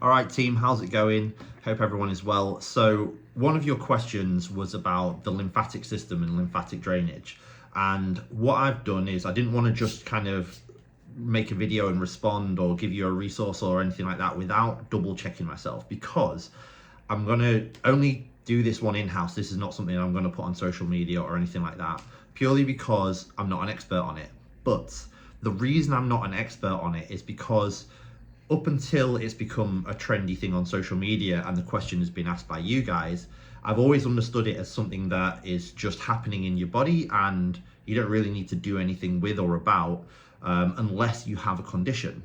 All right, team, how's it going? Hope everyone is well. So one of your questions was about the lymphatic system and lymphatic drainage. And what I've done is I didn't want to just kind of make a video and respond or give you a resource or anything like that without double checking myself, because I'm going to only do this one in-house. This is not something I'm going to put on social media or anything like that, purely because I'm not an expert on it. But the reason I'm not an expert on it is because up until it's become a trendy thing on social media and the question has been asked by you guys, I've always understood it as something that is just happening in your body and you don't really need to do anything with or about unless you have a condition.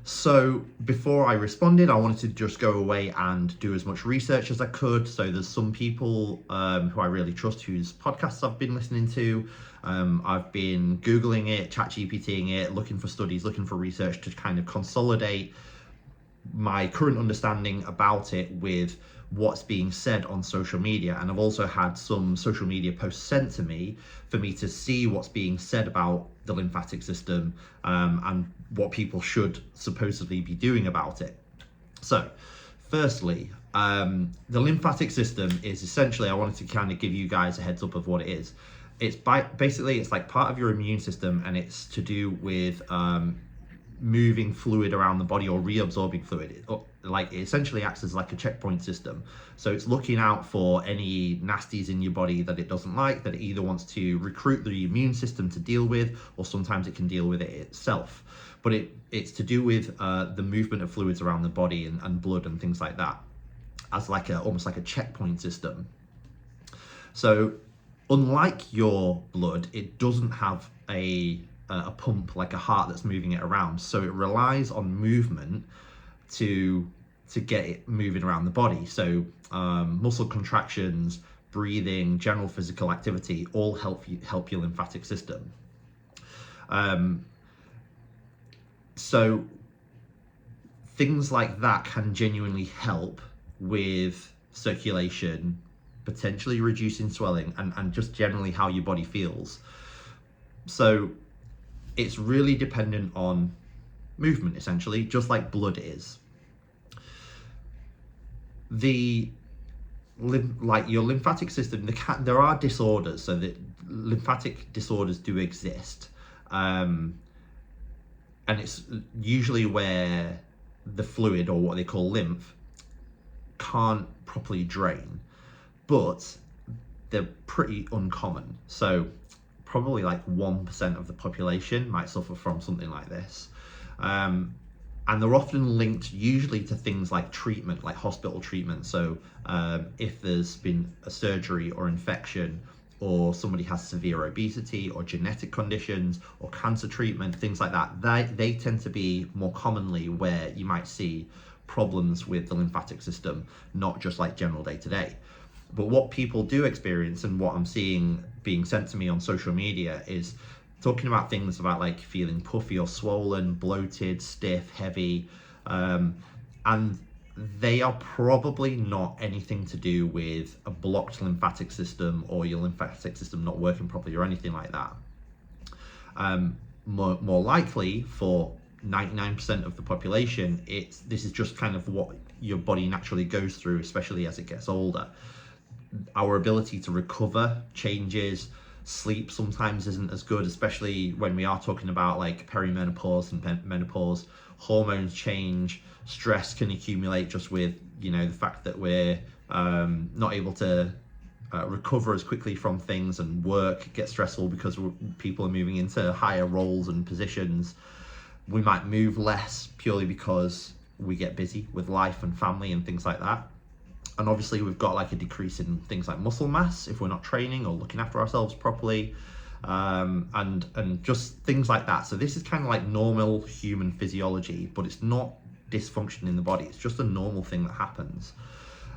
So before I responded, I wanted to just go away and do as much research as I could. So there's some people who I really trust whose podcasts I've been listening to. I've been Googling it, ChatGPTing it, looking for studies, looking for research to kind of consolidate my current understanding about it with what's being said on social media. And I've also had some social media posts sent to me for me to see what's being said about the lymphatic system and what people should supposedly be doing about it. So firstly, the lymphatic system is essentially, I wanted to kind of give you guys a heads up of what it is. It's basically, it's like part of your immune system, and it's to do with moving fluid around the body or reabsorbing fluid. It essentially acts as like a checkpoint system. So it's looking out for any nasties in your body that it doesn't like, that it either wants to recruit the immune system to deal with, or sometimes it can deal with it itself. But it's to do with the movement of fluids around the body and blood and things like that, as like almost like a checkpoint system. So unlike your blood, it doesn't have a pump like a heart that's moving it around. So it relies on movement to get it moving around the body. So muscle contractions, breathing, general physical activity all help your lymphatic system. So things like that can genuinely help with circulation, potentially reducing swelling and just generally how your body feels. So it's really dependent on movement, essentially, just like blood is. Like your lymphatic system, there are disorders, so that lymphatic disorders do exist, and it's usually where the fluid, or what they call lymph, can't properly drain, but they're pretty uncommon. So probably like 1% of the population might suffer from something like this. And they're often linked usually to things like treatment, like hospital treatment. So if there's been a surgery or infection, or somebody has severe obesity or genetic conditions or cancer treatment, things like that, they tend to be more commonly where you might see problems with the lymphatic system, not just like general day-to-day. But what people do experience, and what I'm seeing being sent to me on social media, is talking about things about like feeling puffy or swollen, bloated, stiff, heavy, and they are probably not anything to do with a blocked lymphatic system or your lymphatic system not working properly or anything like that. More likely, for 99% of the population, this is just kind of what your body naturally goes through, especially as it gets older. Our ability to recover changes. Sleep sometimes isn't as good, especially when we are talking about like perimenopause and menopause. Hormones change, stress can accumulate just with, the fact that we're not able to recover as quickly from things, and work gets stressful because people are moving into higher roles and positions. We might move less purely because we get busy with life and family and things like that. And obviously we've got like a decrease in things like muscle mass if we're not training or looking after ourselves properly, and just things like that. So this is kind of like normal human physiology, but it's not dysfunction in the body. It's just a normal thing that happens.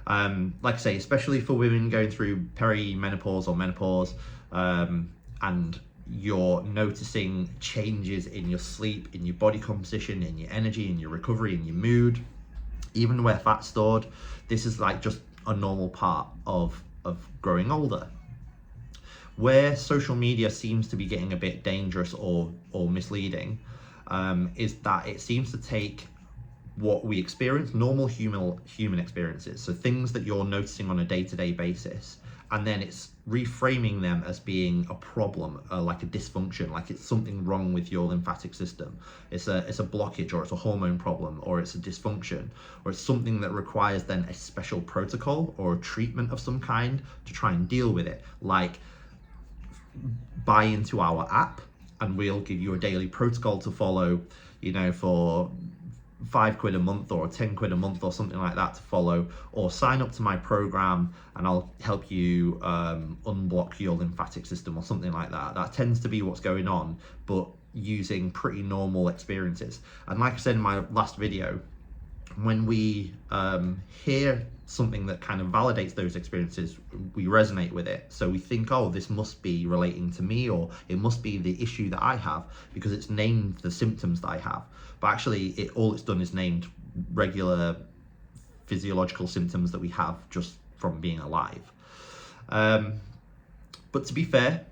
Like I say, especially for women going through perimenopause or menopause, and you're noticing changes in your sleep, in your body composition, in your energy, in your recovery, in your mood, even where fat's stored. This is like just a normal part of growing older. Where social media seems to be getting a bit dangerous or misleading is that it seems to take what we experience, normal human experiences, so things that you're noticing on a day-to-day basis, and then it's reframing them as being a problem, like a dysfunction, like it's something wrong with your lymphatic system. It's a blockage, or it's a hormone problem, or it's a dysfunction, or it's something that requires then a special protocol or a treatment of some kind to try and deal with it. Like, buy into our app and we'll give you a daily protocol to follow, you know, for £5 a month or £10 a month or something like that to follow, or sign up to my program and I'll help you unblock your lymphatic system or something like that. That tends to be what's going on, but using pretty normal experiences. And like I said in my last video, when we hear something that kind of validates those experiences, we resonate with it. So we think, oh, this must be relating to me, or it must be the issue that I have because it's named the symptoms that I have. But actually, all it's done is named regular physiological symptoms that we have just from being alive. But to be fair,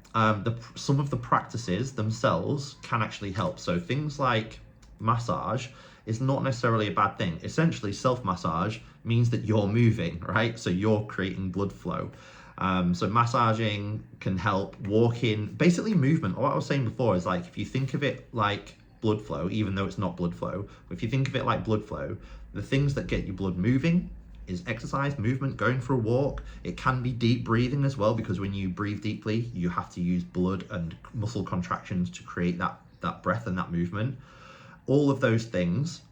some of the practices themselves can actually help. So things like massage is not necessarily a bad thing. Essentially, self-massage means that you're moving, right? So you're creating blood flow. So massaging can help, walking, basically movement. What I was saying before is, like, if you think of it like blood flow, even though it's not blood flow, but if you think of it like blood flow, the things that get your blood moving is exercise, movement, going for a walk. It can be deep breathing as well, because when you breathe deeply, you have to use blood and muscle contractions to create that breath and that movement. All of those things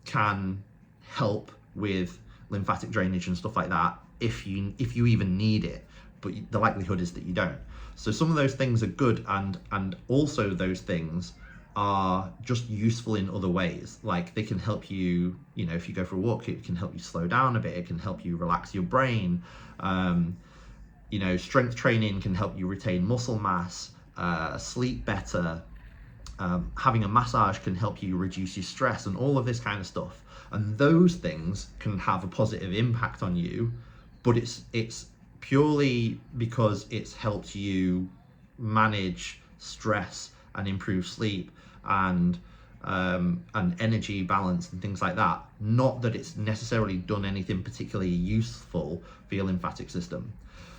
can help with lymphatic drainage and stuff like that if you even need it, but the likelihood is that you don't. So some of those things are good, and also those things are just useful in other ways. Like, they can help you, you know, if you go for a walk, it can help you slow down a bit, it can help you relax your brain. You know, strength training can help you retain muscle mass, sleep better. Having a massage can help you reduce your stress and all of this kind of stuff. And those things can have a positive impact on you, but it's purely because it's helped you manage stress and improve sleep and energy balance and things like that. Not that it's necessarily done anything particularly useful for your lymphatic system.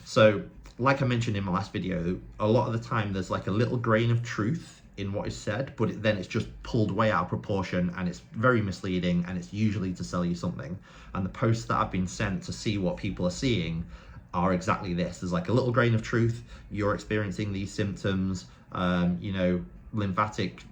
So, like I mentioned in my last video, a lot of the time there's like a little grain of truth in what is said, but then it's just pulled way out of proportion, and it's very misleading, and it's usually to sell you something. And the posts that I've been sent to see what people are seeing are exactly this. There's like a little grain of truth. You're experiencing these symptoms, you know, lymphatic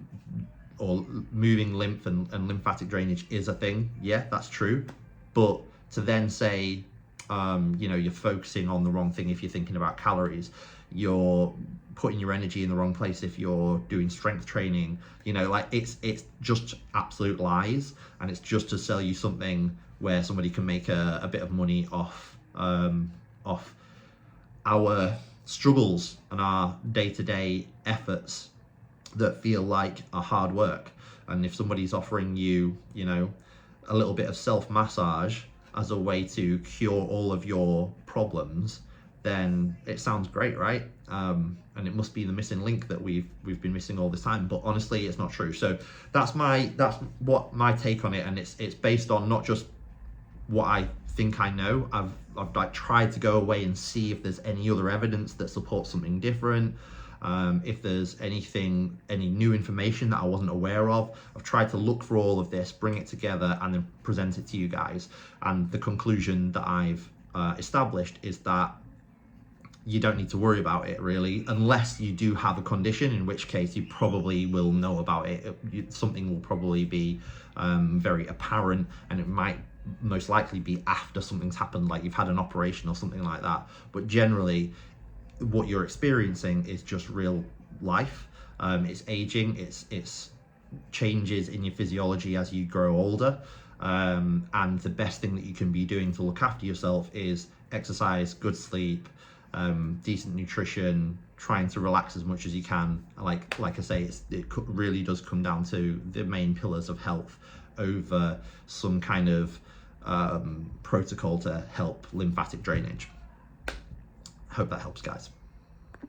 or moving lymph and lymphatic drainage is a thing. Yeah, that's true. But to then say, you know, you're focusing on the wrong thing if you're thinking about calories, you're putting your energy in the wrong place if you're doing strength training, you know, like it's just absolute lies, and it's just to sell you something where somebody can make a bit of money off our struggles and our day-to-day efforts that feel like a hard work. And if somebody's offering you, you know, a little bit of self-massage as a way to cure all of your problems, then it sounds great, right? And it must be the missing link that we've been missing all this time. But honestly, it's not true. So that's what my take on it, and it's based on not just what I think I know. I've like tried to go away and see if there's any other evidence that supports something different. If there's any new information that I wasn't aware of. I've tried to look for all of this, bring it together, and then present it to you guys. And the conclusion that I've established is that you don't need to worry about it really, unless you do have a condition, in which case you probably will know about it. Something will probably be very apparent, and it might most likely be after something's happened, like you've had an operation or something like that. But generally, what you're experiencing is just real life. It's aging, it's changes in your physiology as you grow older. And the best thing that you can be doing to look after yourself is exercise, good sleep, decent nutrition, trying to relax as much as you can. Like I say, it really does come down to the main pillars of health over some kind of protocol to help lymphatic drainage. Hope that helps, guys.